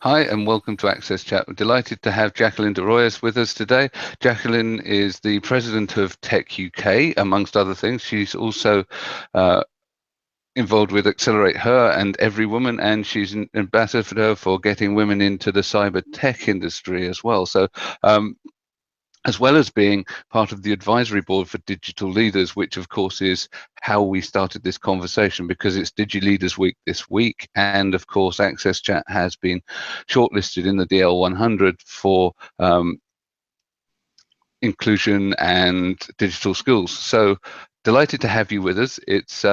Hi, and welcome to Access Chat. We're delighted to have Jacqueline de Royas with us today. Jacqueline is the president of Tech UK, amongst other things. She's also uh, involved with Accelerate Her and Every Woman, and she's an ambassador for getting women into the cyber tech industry as well. So, as well as being part of the advisory board for Digital Leaders, which of course is how we started this conversation, because it's DigiLeaders Week this week, and of course Access Chat has been shortlisted in the DL100 for inclusion and digital skills. So delighted to have you with us. It's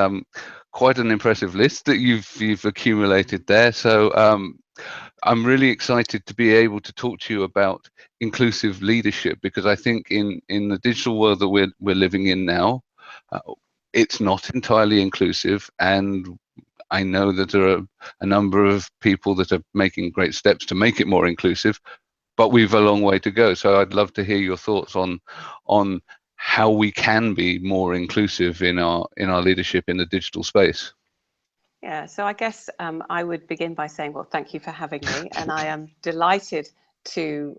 quite an impressive list that you've accumulated there. So I'm really excited to be able to talk to you about inclusive leadership, because I think in the digital world that we're living in now, uh, it's not entirely inclusive, and I know that there are a number of people that are making great steps to make it more inclusive, but we've a long way to go. So I'd love to hear your thoughts on how we can be more inclusive in our leadership in the digital space. Yeah, so I guess I would begin by saying, well, thank you for having me, and I am delighted to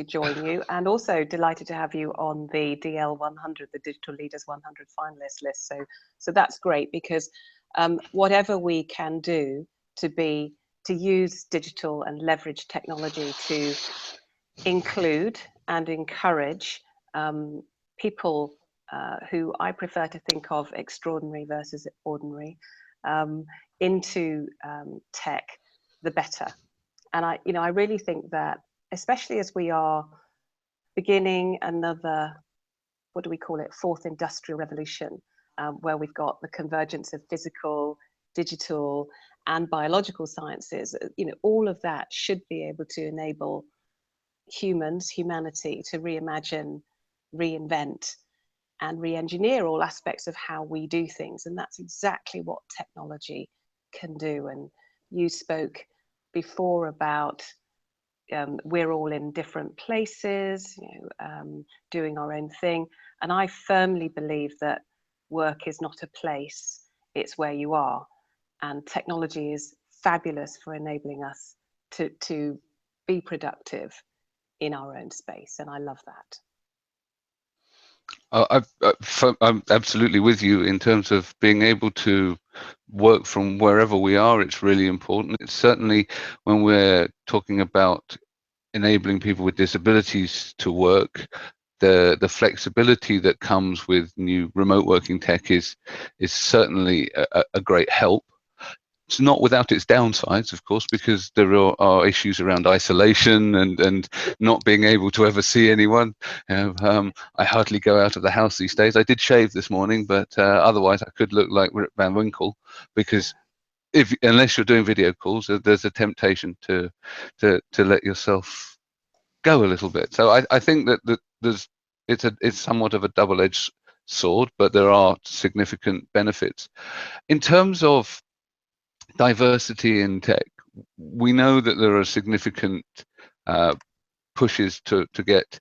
join you, and also delighted to have you on the DL 100, the Digital Leaders 100 finalist list. So that's great, because whatever we can do to use digital and leverage technology to include and encourage people who I prefer to think of extraordinary versus ordinary um, into tech, the better. And I really think that, especially as we are beginning another, what do we call it, fourth industrial revolution, where we've got the convergence of physical, digital, and biological sciences. All of that should be able to enable humanity, to reimagine, reinvent, and re-engineer all aspects of how we do things. And that's exactly what technology can do. And you spoke before about we're all in different places, doing our own thing. And I firmly believe that work is not a place, it's where you are. And technology is fabulous for enabling us to be productive in our own space. And I love that. I'm absolutely with you in terms of being able to work from wherever we are. It's really important. It's certainly when we're talking about enabling people with disabilities to work, the flexibility that comes with new remote working tech is certainly a great help. It's not without its downsides, of course, because there are issues around isolation and not being able to ever see anyone. I hardly go out of the house these days. I did shave this morning, but otherwise I could look like Rip Van Winkle, because if unless you're doing video calls, there's a temptation to let yourself go a little bit. So I think that there's it's somewhat of a double-edged sword, but there are significant benefits in terms of diversity in tech. We know that there are significant uh, pushes to get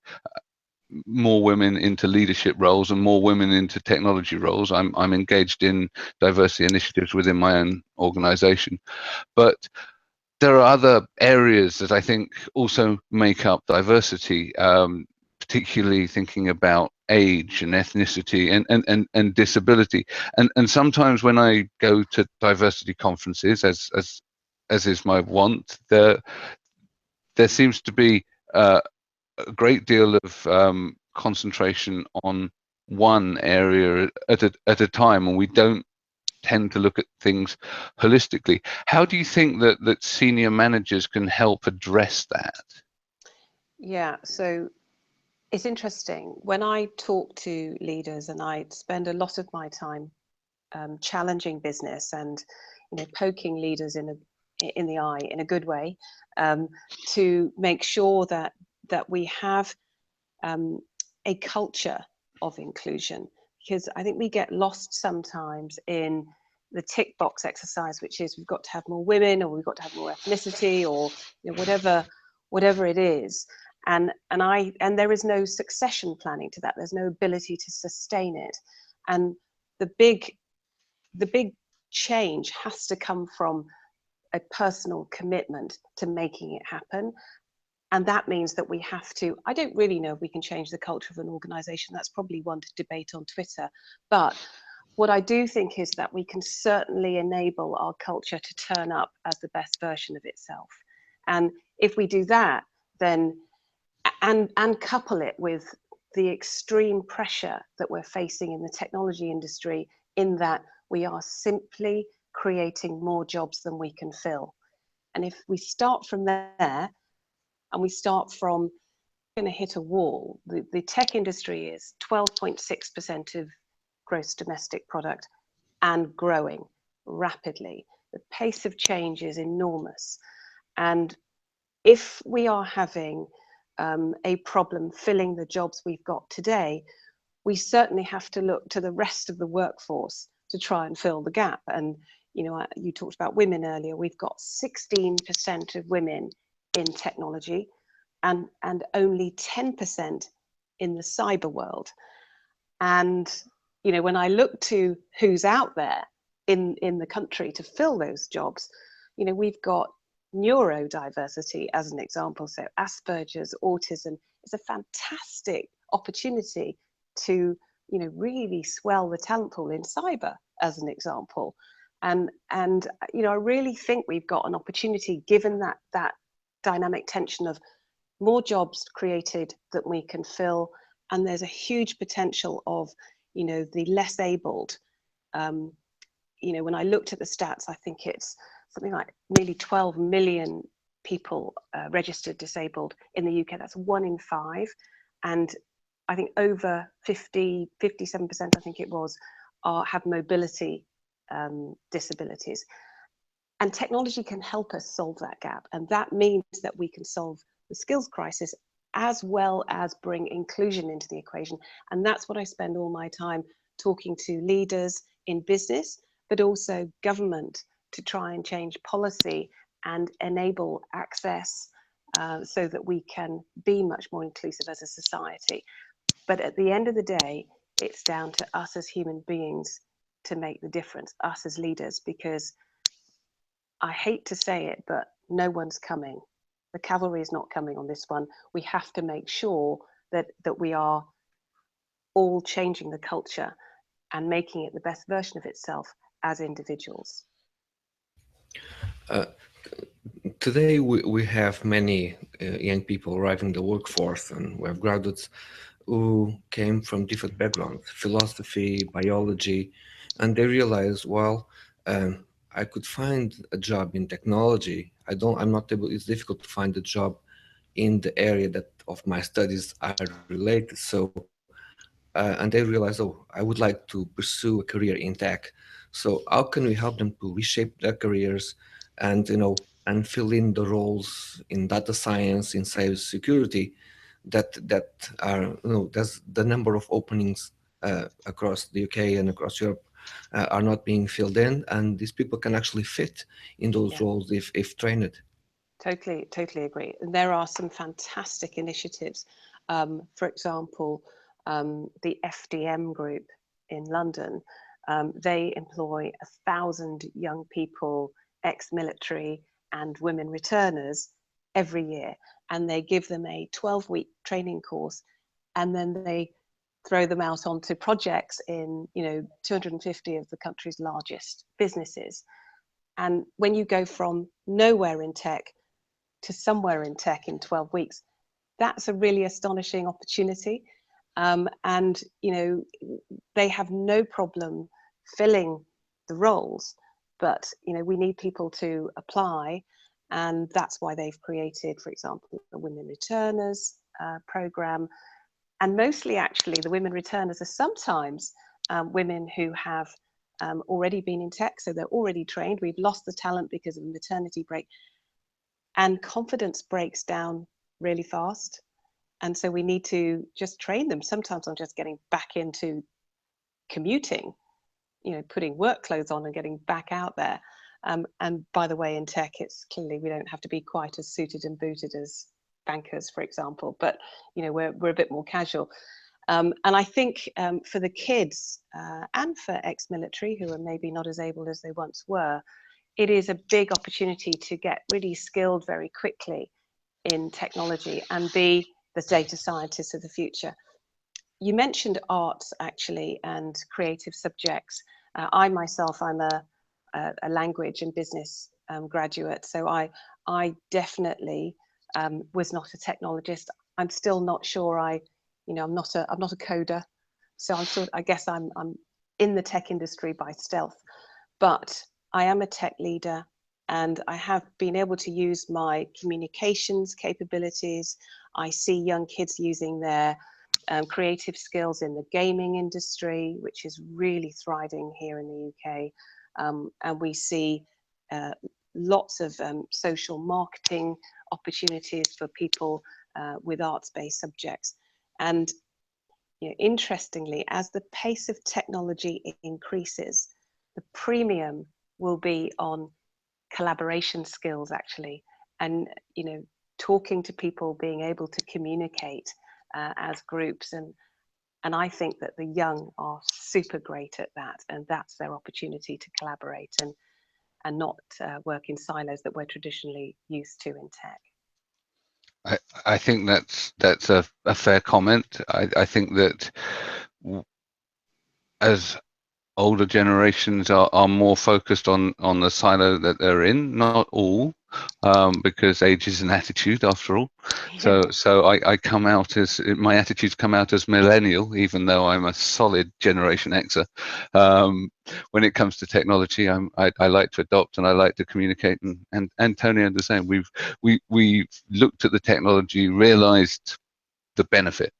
more women into leadership roles and more women into technology roles. I'm engaged in diversity initiatives within my own organization, but there are other areas that I think also make up diversity, particularly thinking about age and ethnicity and disability. And sometimes when I go to diversity conferences, as is my want, there seems to be a great deal of concentration on one area at a time, and we don't tend to look at things holistically. How do you think that senior managers can help address that? Yeah, so it's interesting. When I talk to leaders, and I spend a lot of my time challenging business and poking leaders in the eye in a good way, um, to make sure that we have a culture of inclusion, because I think we get lost sometimes in the tick box exercise, which is we've got to have more women, or we've got to have more ethnicity, or whatever it is. And there is no succession planning to that. There's no ability to sustain it. And the big change has to come from a personal commitment to making it happen. And that means that we have to, I don't really know if we can change the culture of an organization. That's probably one to debate on Twitter. But what I do think is that we can certainly enable our culture to turn up as the best version of itself. And if we do that, then, and couple it with the extreme pressure that we're facing in the technology industry, in that we are simply creating more jobs than we can fill. And if we start from there, and we start from going to hit a wall, the tech industry is 12.6% of gross domestic product and growing rapidly. The pace of change is enormous. And if we are having a problem filling the jobs we've got today, we certainly have to look to the rest of the workforce to try and fill the gap. And you talked about women earlier. We've got 16% of women in technology, and only 10% in the cyber world. And when I look to who's out there in the country to fill those jobs, we've got neurodiversity as an example. So Asperger's, autism is a fantastic opportunity to really swell the talent pool in cyber as an example. And I really think we've got an opportunity, given that dynamic tension of more jobs created that we can fill, and there's a huge potential of the less abled. When I looked at the stats, I think it's something like nearly 12 million people registered disabled in the UK. That's 1 in 5, and I think over 57%, I think it was, have mobility disabilities. And technology can help us solve that gap, and that means that we can solve the skills crisis as well as bring inclusion into the equation. And that's what I spend all my time talking to leaders in business, but also government, to try and change policy and enable access so that we can be much more inclusive as a society. But at the end of the day, it's down to us as human beings to make the difference, us as leaders, because I hate to say it, but no one's coming. The cavalry is not coming on this one. We have to make sure that we are all changing the culture and making it the best version of itself as individuals. Today we have many young people arriving in the workforce, and we have graduates who came from different backgrounds, philosophy, biology, and they realize, well, I could find a job in technology. I'm not able, it's difficult to find a job in the area that of my studies are related. So, and they realize, oh, I would like to pursue a career in tech. So how can we help them to reshape their careers and, and fill in the roles in data science, in cybersecurity that are, there's the number of openings across the UK and across Europe are not being filled in, and these people can actually fit in those roles if trained. Totally agree. And there are some fantastic initiatives. For example, the FDM group in London, they employ 1,000 young people, ex-military and women returners every year. And they give them a 12-week training course, and then they throw them out onto projects in 250 of the country's largest businesses. And when you go from nowhere in tech to somewhere in tech in 12 weeks, that's a really astonishing opportunity. And they have no problem filling the roles, but we need people to apply, and that's why they've created, for example, the Women Returners program. And mostly, actually, the women returners are sometimes women who have already been in tech, so they're already trained. We've lost the talent because of a maternity break, and confidence breaks down really fast. And so we need to just train them. Sometimes I'm just getting back into commuting, putting work clothes on and getting back out there. And by the way, in tech, it's clearly we don't have to be quite as suited and booted as bankers, for example, but we're a bit more casual. And I think for the kids and for ex-military who are maybe not as able as they once were, it is a big opportunity to get really skilled very quickly in technology and be the data scientists of the future. You mentioned arts actually and creative subjects. I myself, I'm a language and business graduate, so I definitely was not a technologist. I'm still not sure. I'm not a coder, so I guess I'm in the tech industry by stealth, but I am a tech leader, and I have been able to use my communications capabilities. I see young kids using their creative skills in the gaming industry, which is really thriving here in the UK. And we see lots of social marketing opportunities for people with arts-based subjects. And interestingly, as the pace of technology increases, the premium will be on collaboration skills actually, and talking to people, being able to communicate as groups, and I think that the young are super great at that, and that's their opportunity to collaborate and not work in silos that we're traditionally used to in tech. I think that's a fair comment. I think that as older generations are more focused on the silo that they're in, not all, because age is an attitude after all. Yeah. So I come out as, my attitudes come out as millennial, even though I'm a solid Generation Xer. When it comes to technology, I like to adopt and I like to communicate, and Tony and the same. We've looked at the technology, realized the benefit,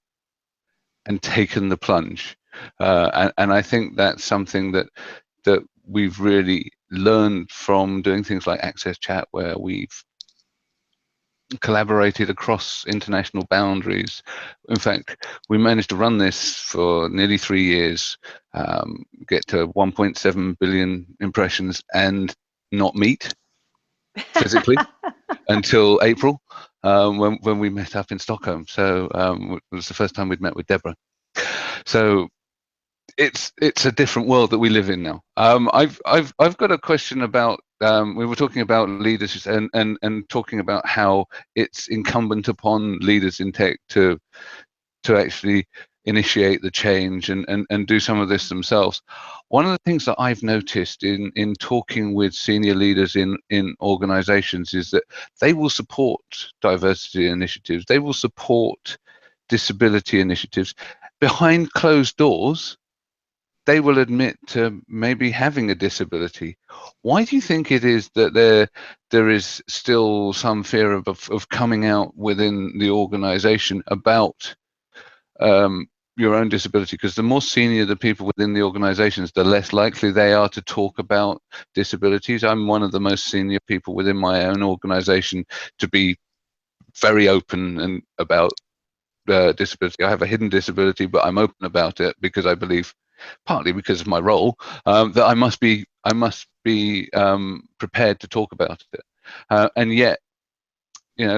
and taken the plunge. And I think that's something that we've really learned from doing things like Access Chat, where we've collaborated across international boundaries. In fact, we managed to run this for nearly 3 years, get to 1.7 billion impressions, and not meet physically until April, when we met up in Stockholm. So it was the first time we'd met with Deborah. So it's a different world that we live in now. I've got a question about, we were talking about leaders and talking about how it's incumbent upon leaders in tech to actually initiate the change and do some of this themselves. One of the things that I've noticed in talking with senior leaders in organizations is that they will support diversity initiatives, they will support disability initiatives. Behind closed doors, they will admit to maybe having a disability. Why do you think it is that there is still some fear of coming out within the organization about your own disability? Because the more senior the people within the organizations, the less likely they are to talk about disabilities. I'm one of the most senior people within my own organization to be very open and about disability. I have a hidden disability, but I'm open about it because I believe, partly because of my role, that I must be prepared to talk about it. And yet,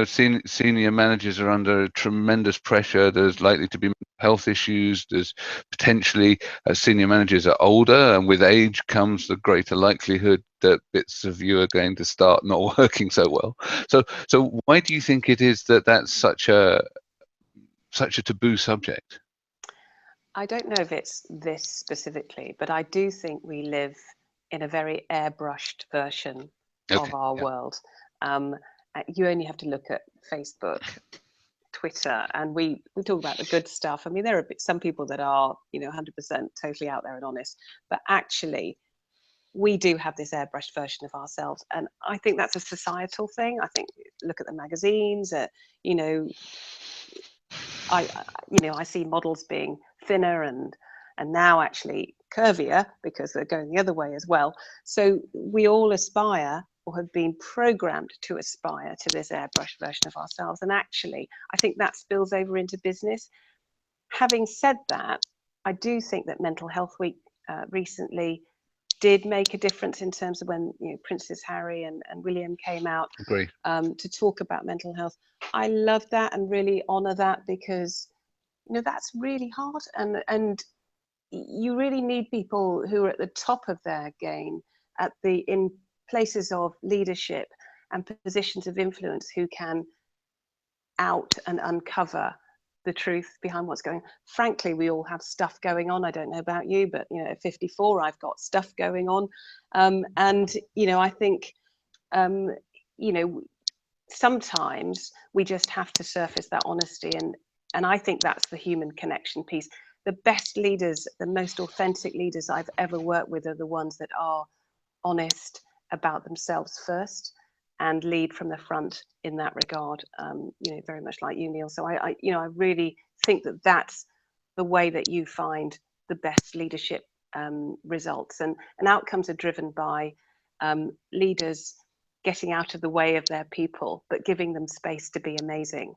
senior managers are under tremendous pressure. There's likely to be health issues. There's potentially, as senior managers are older, and with age comes the greater likelihood that bits of you are going to start not working so well. So why do you think it is that that's such a taboo subject? I don't know if it's this specifically, but I do think we live in a very airbrushed version of our world. You only have to look at Facebook, Twitter, and we talk about the good stuff. I mean, there are some people that are 100% totally out there and honest, but actually we do have this airbrushed version of ourselves, and I think that's a societal thing. I think, look at the magazines, I see models being thinner and now actually curvier because they're going the other way as well. So we all aspire, or have been programmed to aspire, to this airbrushed version of ourselves. And actually, I think that spills over into business. Having said that, I do think that Mental Health Week recently did make a difference in terms of when Princess Harry and William came out to talk about mental health. I love that and really honor that, because that's really hard, and you really need people who are at the top of their game, in places of leadership and positions of influence who can out and uncover the truth behind what's going on. Frankly, we all have stuff going on. I don't know about you, but you know, at 54, I've got stuff going on. And, you know, I think, you know, sometimes we just have to surface that honesty. And I think that's the human connection piece. The best leaders, the most authentic leaders I've ever worked with are the ones that are honest about themselves first and lead from the front in that regard. You know, very much like you, Neil. So I you know, I really think that that's the way that you find the best leadership results, and outcomes are driven by leaders getting out of the way of their people, but giving them space to be amazing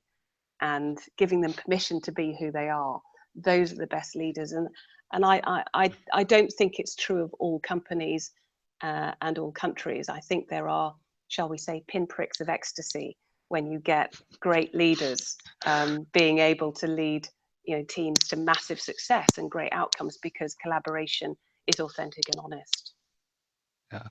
and giving them permission to be who they are. Those are the best leaders. And I don't think it's true of all companies and all countries. I think there are, shall we say, pinpricks of ecstasy when you get great leaders being able to lead, you know, teams to massive success and great outcomes because collaboration is authentic and honest. Yeah,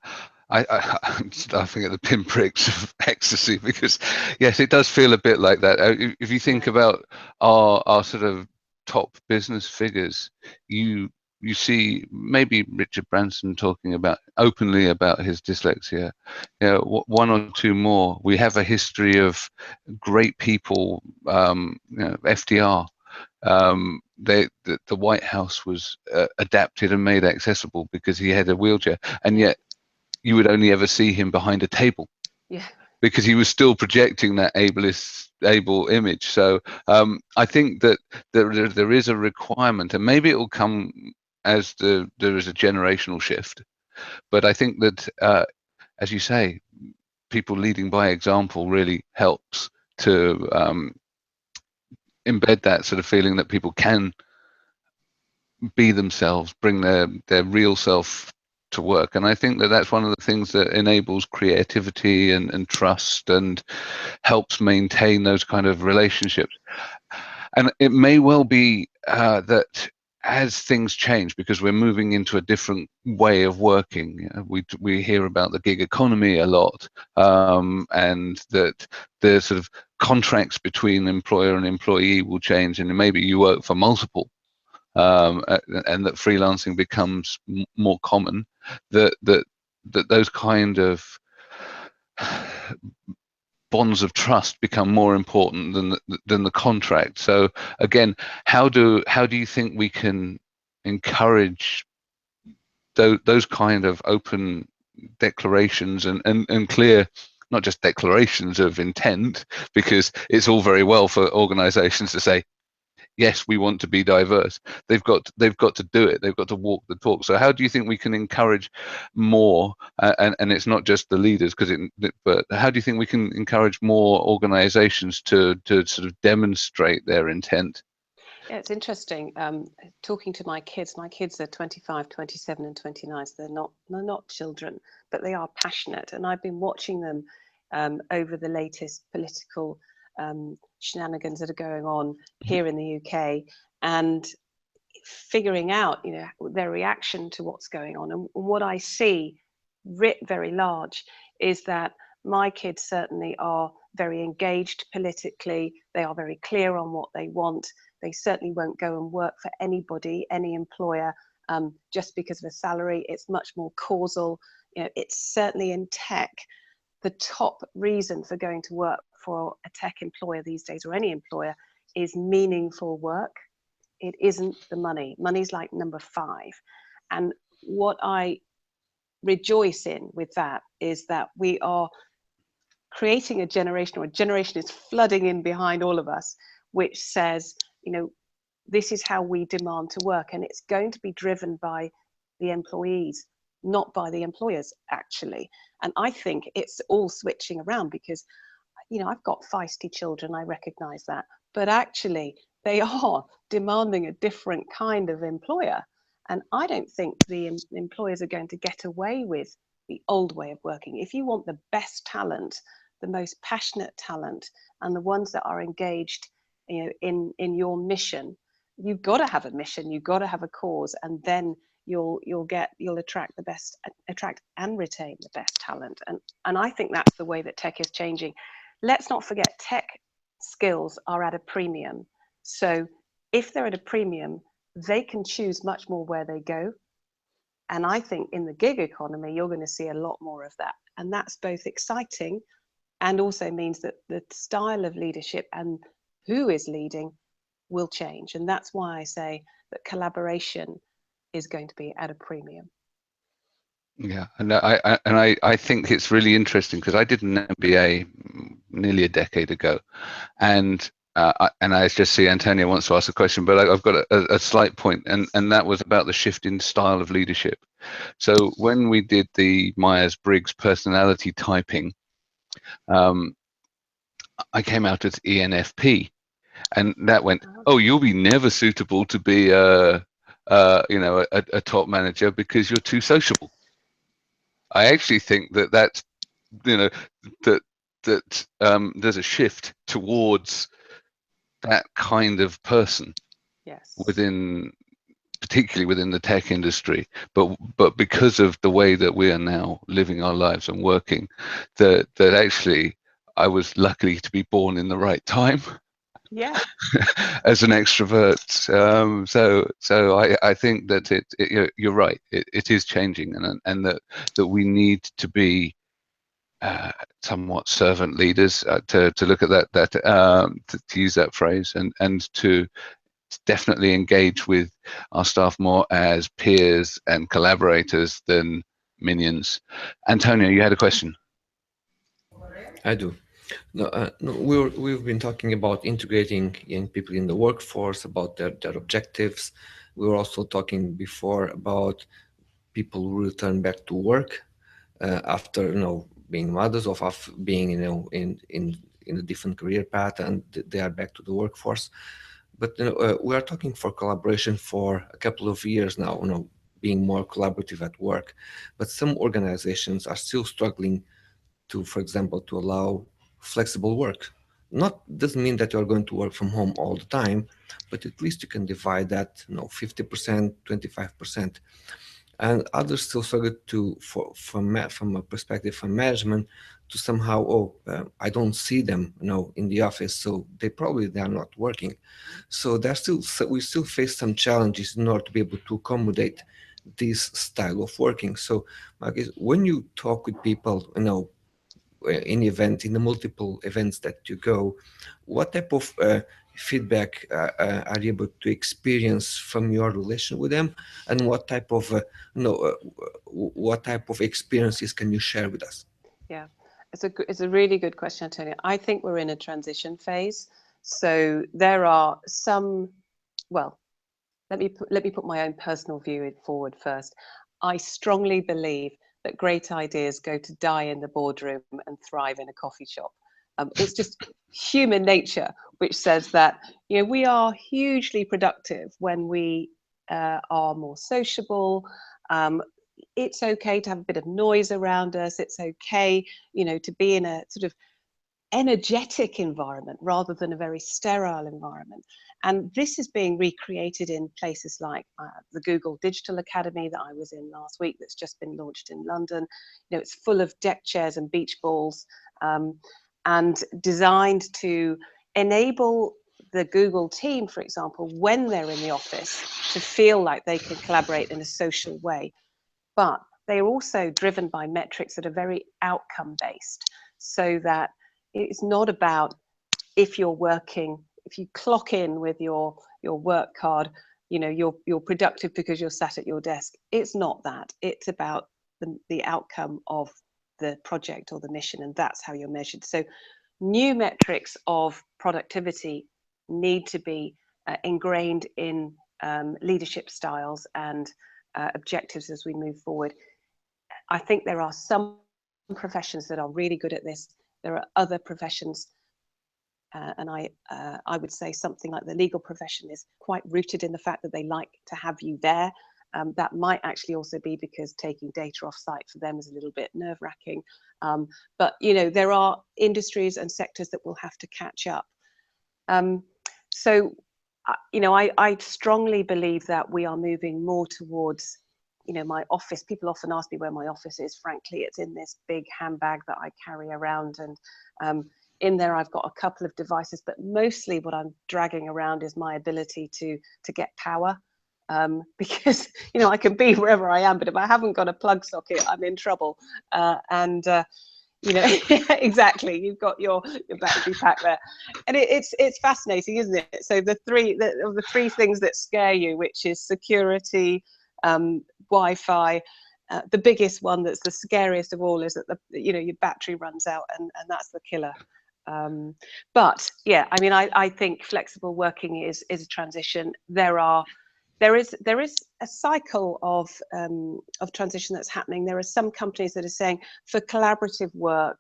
I'm laughing at the pinpricks of ecstasy because, yes, it does feel a bit like that. If you think about our sort of top business figures, you see maybe Richard Branson talking about openly about his dyslexia. You know, one or two more. We have a history of great people. You know, FDR. The White House was adapted and made accessible because he had a wheelchair, and yet you would only ever see him behind a table. Yeah. Because he was still projecting that able image. So I think that there is a requirement, and maybe it will come as there is a generational shift. But I think that, as you say, people leading by example really helps to embed that sort of feeling that people can be themselves, bring their real self to work. And I think that that's one of the things that enables creativity and trust and helps maintain those kind of relationships. And it may well be that as things change, because we're moving into a different way of working, we hear about the gig economy a lot, and that the sort of contracts between employer and employee will change, and maybe you work for multiple, and that freelancing becomes more common, that those kind of bonds of trust become more important than the contract. So again, how do you think we can encourage those kind of open declarations and clear, not just declarations of intent, because it's all very well for organizations to say, yes, we want to be diverse. They've got to do it. They've got to walk the talk. So how do you think we can encourage more? And it's not just the leaders, but how do you think we can encourage more organizations to sort of demonstrate their intent? Yeah, it's interesting. Talking to my kids are 25, 27 and 29, so they're not children, but they are passionate. And I've been watching them over the latest political shenanigans that are going on here in the UK, and figuring out, you know, their reaction to what's going on. And what I see writ very large is that my kids certainly are very engaged politically. They are very clear on what they want. They certainly won't go and work for anybody, any employer, just because of a salary. It's much more causal. You know, it's certainly in tech. The top reason for going to work for a tech employer these days, or any employer, is meaningful work. It isn't the money. Money's like number 5. And what I rejoice in with that is that we are creating a generation is flooding in behind all of us, which says, you know, this is how we demand to work. And it's going to be driven by the employees, not by the employers, actually. And I think it's all switching around because, you know, I've got feisty children, I recognize that, but actually they are demanding a different kind of employer. And I don't think the employers are going to get away with the old way of working. If you want the best talent, the most passionate talent, and the ones that are engaged, you know, in your mission, you've got to have a mission, you've got to have a cause, and then you'll attract the best, attract and retain the best talent. And I think that's the way that tech is changing. Let's not forget, tech skills are at a premium. So if they're at a premium, they can choose much more where they go. And I think in the gig economy, you're going to see a lot more of that. And that's both exciting and also means that the style of leadership and who is leading will change. And that's why I say that collaboration is going to be at a premium. Yeah, and I think it's really interesting because I did an MBA nearly a decade ago, and I just see Antonia wants to ask a question, but I've got a slight point, and that was about the shift in style of leadership. So when we did the Myers-Briggs personality typing, I came out as ENFP, and that went, oh, you'll be never suitable to be a top manager because you're too sociable. I actually think that's that there's a shift towards that kind of person. Yes. Particularly within the tech industry, but because of the way that we are now living our lives and working, that actually I was lucky to be born in the right time. Yeah. As an extrovert, so I think that you're right. It is changing, and that we need to be somewhat servant leaders, to look at that to use that phrase, and to definitely engage with our staff more as peers and collaborators than minions. Antonio, you had a question. I do. No, we've been talking about integrating young people in the workforce, about their objectives. We were also talking before about people who return back to work after being mothers, or after being in a different career path, and they are back to the workforce. But we are talking for collaboration for a couple of years now. Being more collaborative at work, but some organizations are still struggling to, for example, to allow flexible work. Doesn't mean that you are going to work from home all the time, but at least you can divide that 50%, 25%. And others still struggle from a perspective from management to somehow, I don't see them in the office, so they are not working. So we still face some challenges in order to be able to accommodate this style of working. So Marcus, when you talk with people, in the multiple events that you go, what type of feedback are you able to experience from your relation with them, and what type of experiences can you share with us? Yeah, it's a really good question, Antonio. I think we're in a transition phase. So there are some, well, let me put my own personal view forward first. I strongly believe that great ideas go to die in the boardroom and thrive in a coffee shop. It's just human nature, which says that we are hugely productive when we are more sociable. It's okay to have a bit of noise around us. It's okay, to be in a sort of energetic environment rather than a very sterile environment. And this is being recreated in places like the Google Digital Academy that I was in last week, that's just been launched in London. It's full of deck chairs and beach balls, and designed to enable the Google team, for example, when they're in the office, to feel like they can collaborate in a social way. But they are also driven by metrics that are very outcome based, so that it's not about if you're working, if you clock in with your work card, you're productive because you're sat at your desk. It's not that. It's about the outcome of the project or the mission, and that's how you're measured. So new metrics of productivity need to be ingrained in leadership styles and objectives as we move forward. I think there are some professions that are really good at this. There are other professions, and I would say something like the legal profession is quite rooted in the fact that they like to have you there. That might actually also be because taking data off site for them is a little bit nerve-wracking. But there are industries and sectors that will have to catch up. So I strongly believe that we are moving more towards you know, my office, people often ask me where my office is. Frankly, it's in this big handbag that I carry around, and in there I've got a couple of devices, but mostly what I'm dragging around is my ability to get power, because, you know, I can be wherever I am, but if I haven't got a plug socket, I'm in trouble. You know, exactly, you've got your battery pack there, and it's fascinating, isn't it? So the three things that scare you, which is security, Wi-Fi, the biggest one that's the scariest of all is that you know, your battery runs out, and that's the killer. But yeah, I mean, I think flexible working is a transition. There is a cycle of transition that's happening. There are some companies that are saying, for collaborative work,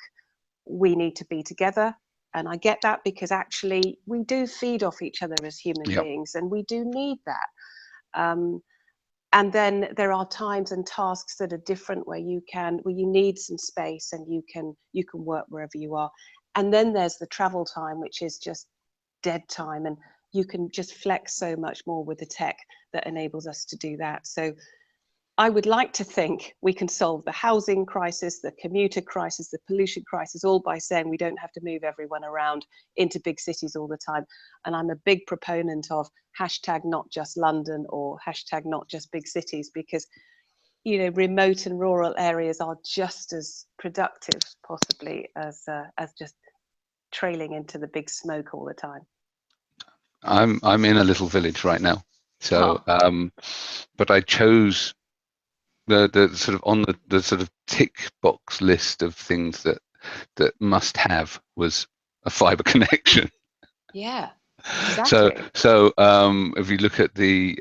we need to be together. And I get that, because actually we do feed off each other as human beings, and we do need that. And then there are times and tasks that are different, where you need some space, and you can work wherever you are. And then there's the travel time, which is just dead time, and you can just flex so much more with the tech that enables us to do that. So I would like to think we can solve the housing crisis, the commuter crisis, the pollution crisis, all by saying we don't have to move everyone around into big cities all the time. And I'm a big proponent of hashtag not just London, or hashtag not just big cities, because, you know, remote and rural areas are just as productive, possibly, as just trailing into the big smoke all the time. I'm in a little village right now, so but I chose the sort of on the sort of tick box list of things that must have was a fiber connection. Yeah, exactly. So if you look at the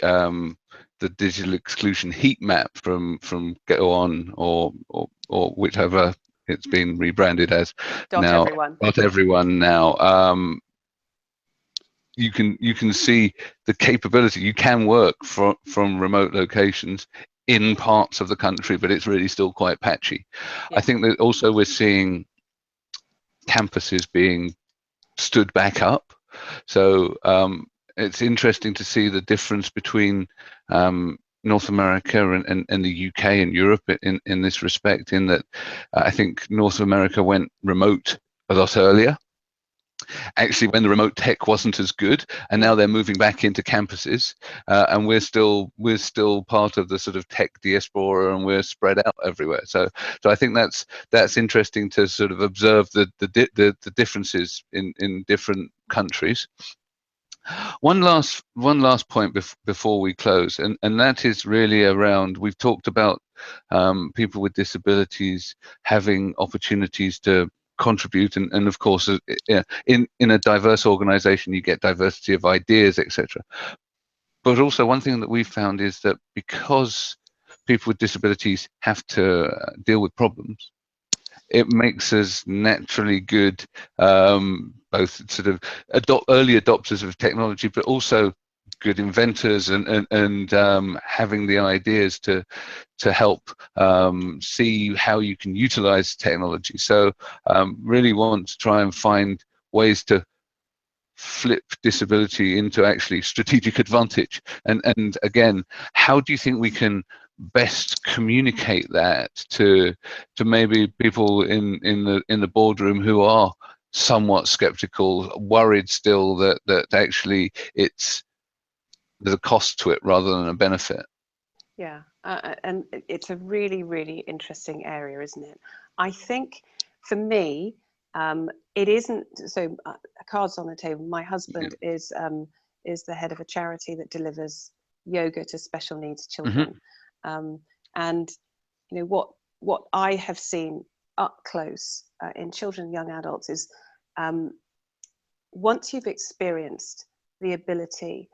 digital exclusion heat map from Go On, or whichever it's been rebranded as now, Dot Everyone now, you can see the capability. You can work from remote locations in parts of the country, but it's really still quite patchy. I think that also we're seeing campuses being stood back up. So it's interesting to see the difference between North America and the UK and Europe in this respect, in that I think North America went remote a lot earlier, actually, when the remote tech wasn't as good, and now they're moving back into campuses, and we're still part of the sort of tech diaspora, and we're spread out everywhere. So I think that's interesting to sort of observe the differences in different countries. One last point before we close, and that is really around, we've talked about people with disabilities having opportunities to contribute, and of course, in a diverse organization you get diversity of ideas, etc. But also, one thing that we've found is that because people with disabilities have to deal with problems, it makes us naturally good, both sort of early adopters of technology, but also good inventors, and having the ideas to help see how you can utilize technology. So really want to try and find ways to flip disability into actually strategic advantage. And again, how do you think we can best communicate that to maybe people in the boardroom who are somewhat skeptical, worried still that actually there's a cost to it rather than a benefit? Yeah, and it's a really, really interesting area, isn't it? I think for me, it isn't so. Cards on the table. My husband is the head of a charity that delivers yoga to special needs children, and you know what I have seen up close in children and young adults is, once you've experienced the ability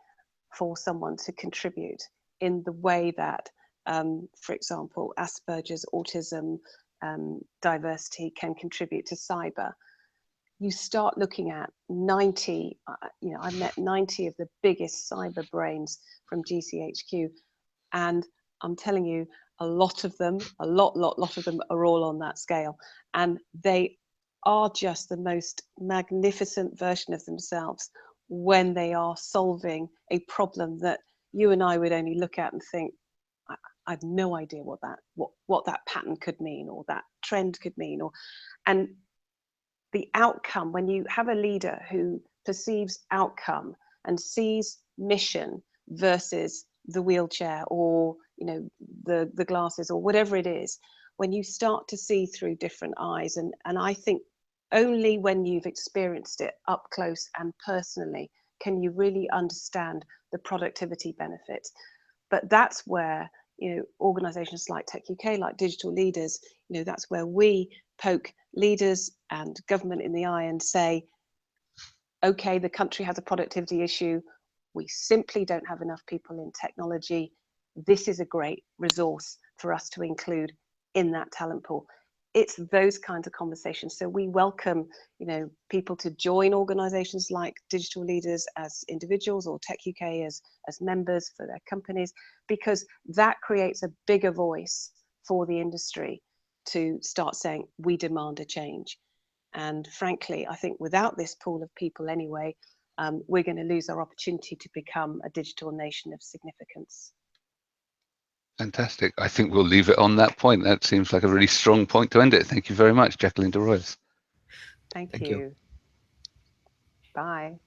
for someone to contribute in the way that, for example, Asperger's, autism, diversity can contribute to cyber, you start looking at 90, I've met 90 of the biggest cyber brains from GCHQ, and I'm telling you, a lot of them are all on that scale, and they are just the most magnificent version of themselves when they are solving a problem that you and I would only look at and think, I've no idea what that pattern could mean, or that trend could mean, and the outcome, when you have a leader who perceives outcome and sees mission versus the wheelchair, or the glasses, or whatever it is, when you start to see through different eyes, and I think only when you've experienced it up close and personally can you really understand the productivity benefits. But that's where organizations like Tech UK, like Digital Leaders, that's where we poke leaders and government in the eye and say, okay, the country has a productivity issue, we simply don't have enough people in technology, this is a great resource for us to include in that talent pool. It's those kinds of conversations. So we welcome people to join organizations like Digital Leaders as individuals, or Tech UK as members for their companies, because that creates a bigger voice for the industry to start saying, we demand a change. And frankly, I think without this pool of people anyway, we're going to lose our opportunity to become a digital nation of significance. Fantastic. I think we'll leave it on that point. That seems like a really strong point to end it. Thank you very much, Jacqueline de Royers. Thank you. Bye.